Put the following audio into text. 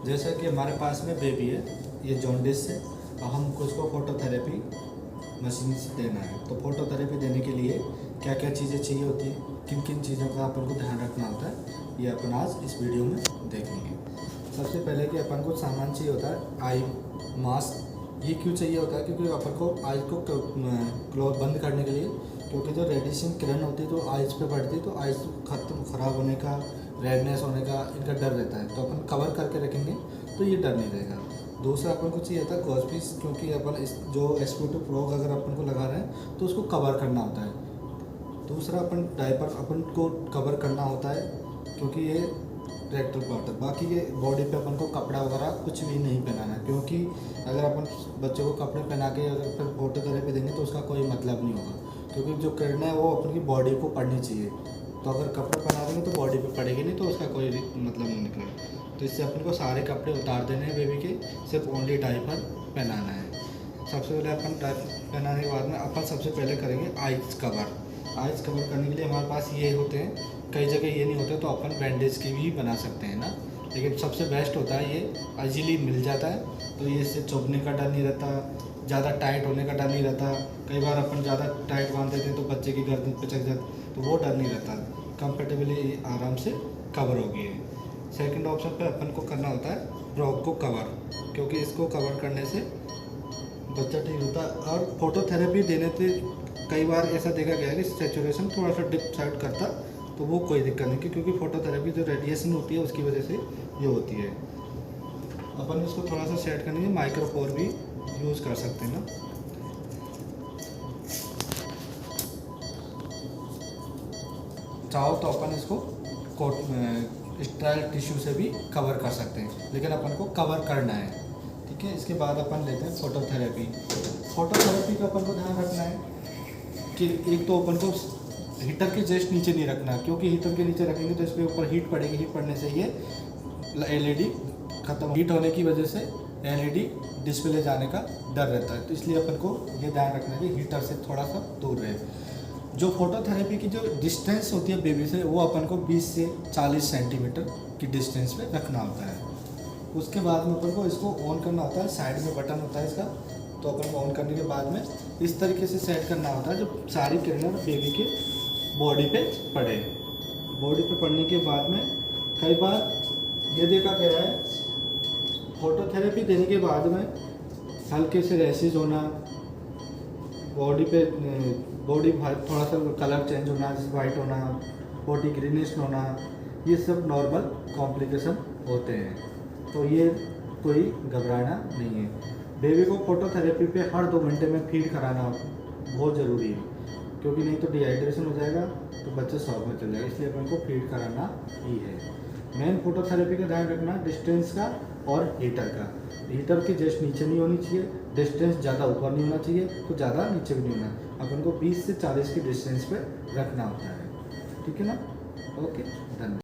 जैसा कि हमारे पास में बेबी है, ये जॉन्डिस है और हमको उसको फोटोथेरेपी मशीन से देना है। तो फोटोथेरेपी देने के लिए क्या क्या चीज़ें चाहिए होती है, किन किन चीज़ों का अपन को ध्यान रखना होता है, ये अपन आज इस वीडियो में देखेंगे। सबसे पहले कि अपन को सामान चाहिए होता है आई मास्क। ये क्यों चाहिए होता है? क्योंकि अपन को आइज को क्लोज बंद करने के लिए, क्योंकि जो रेडिएशन किरण होती है तो आइज पे पड़ती है तो आइज खत्म ख़राब होने का, रेडनेस होने का इनका डर रहता है। तो अपन कवर करके रखेंगे तो ये डर नहीं रहेगा। दूसरा अपन को चाहिए था गॉज पीस, क्योंकि अपन इस जो SPF प्रो अगर अपन को लगा रहे हैं तो उसको कवर करना होता है। दूसरा अपन डायपर अपन को कवर करना होता है, क्योंकि ये रेक्टल पार्ट है। बाकी ये बॉडी पे अपन को कपड़ा वगैरह कुछ भी नहीं पहनाना है, क्योंकि अगर अपन बच्चों को कपड़े पहना के अगर फिर फोटोथेरेपी देंगे तो उसका कोई मतलब नहीं होगा, क्योंकि जो किरणें है वो अपनी बॉडी को पड़नी चाहिए। तो अगर कपड़े पहना देंगे तो बॉडी पे पड़ेगी नहीं, तो उसका कोई मतलब नहीं निकलेगा। तो इससे अपन को सारे कपड़े उतार देने हैं बेबी के, सिर्फ ओनली डायपर पहनाना है। सबसे पहले अपन डायपर पहनाने के बाद में अपन सबसे पहले करेंगे आइज कवर। आइज कवर करने के लिए हमारे पास ये होते हैं, कई जगह ये नहीं होते तो अपन बैंडेज की भी बना सकते हैं ना, लेकिन सबसे बेस्ट होता है ये इजीली मिल जाता है। तो ये इससे चुभने का डर नहीं रहता, ज़्यादा टाइट होने का डर नहीं रहता। कई बार अपन ज़्यादा टाइट बांध देते हैं तो बच्चे की गर्दन पिचक जाती, तो वो डर नहीं रहता। कंफर्टेबली आराम से कवर हो गई है। सेकंड ऑप्शन पे अपन को करना होता है ब्रॉक को कवर, क्योंकि इसको कवर करने से बच्चा ठीक होता है। और फोटोथेरेपी देने से कई बार ऐसा देखा गया है कि सेचुरेशन थोड़ा सा डिप साइड करता, तो वो कोई दिक्कत नहीं, क्योंकि फोटोथेरेपी जो रेडिएशन होती है उसकी वजह से ये होती है। अपन इसको थोड़ा सा सेट करने के लिए माइक्रोपोर भी यूज़ कर सकते हैं ना। चाहो तो अपन इसको स्टेराइल टिश्यू से भी कवर कर सकते हैं, लेकिन अपन को कवर करना है। ठीक है, इसके बाद अपन लेते हैं फोटोथेरेपी। फोटोथेरेपी का अपन को ध्यान रखना है कि एक तो अपन को हीटर के जस्ट नीचे नहीं रखना, क्योंकि हीटर के नीचे रखेंगे तो इसके ऊपर हीट पड़ेगी। हीट पड़ने से ये LED खत्म, हीट होने की वजह से LED डिस्प्ले जाने का डर रहता है। तो इसलिए अपन को ये ध्यान रखना है कि हीटर से थोड़ा सा दूर रहे। जो फोटोथेरेपी की जो डिस्टेंस होती है बेबी से, वो अपन को 20 से 40 सेंटीमीटर की डिस्टेंस पे रखना होता है। उसके बाद में अपन को इसको ऑन करना होता है। साइड में बटन होता है इसका, तो अपन को ऑन करने के बाद में इस तरीके से सेट करना होता है जो सारी किरणें बेबी के बॉडी पे पड़े। बॉडी पे पड़ने के बाद में कई बार ये देखा गया है फोटोथेरेपी देने के बाद में हल्के से रैशेज होना, बॉडी पे थोड़ा सा कलर चेंज होना, जैसे वाइट होना, बॉडी ग्रीनिश होना, ये सब नॉर्मल कॉम्प्लिकेशन होते हैं। तो ये कोई घबराना नहीं है। बेबी को फोटोथेरेपी पे हर 2 घंटे में फीड कराना बहुत ज़रूरी है, क्योंकि नहीं तो डिहाइड्रेशन हो जाएगा तो बच्चा शॉक में चल जाएगा। इसलिए अपन को फीड कराना ही है। मेन फोटोथेरेपी का ध्यान रखना डिस्टेंस का और हीटर का। हीटर के जस्ट नीचे नहीं होनी चाहिए, डिस्टेंस ज़्यादा ऊपर नहीं होना चाहिए तो ज़्यादा नीचे भी नहीं होना। अपन को 20 से 40 की डिस्टेंस पे रखना होता है। ठीक है ना? ओके, धन्यवाद।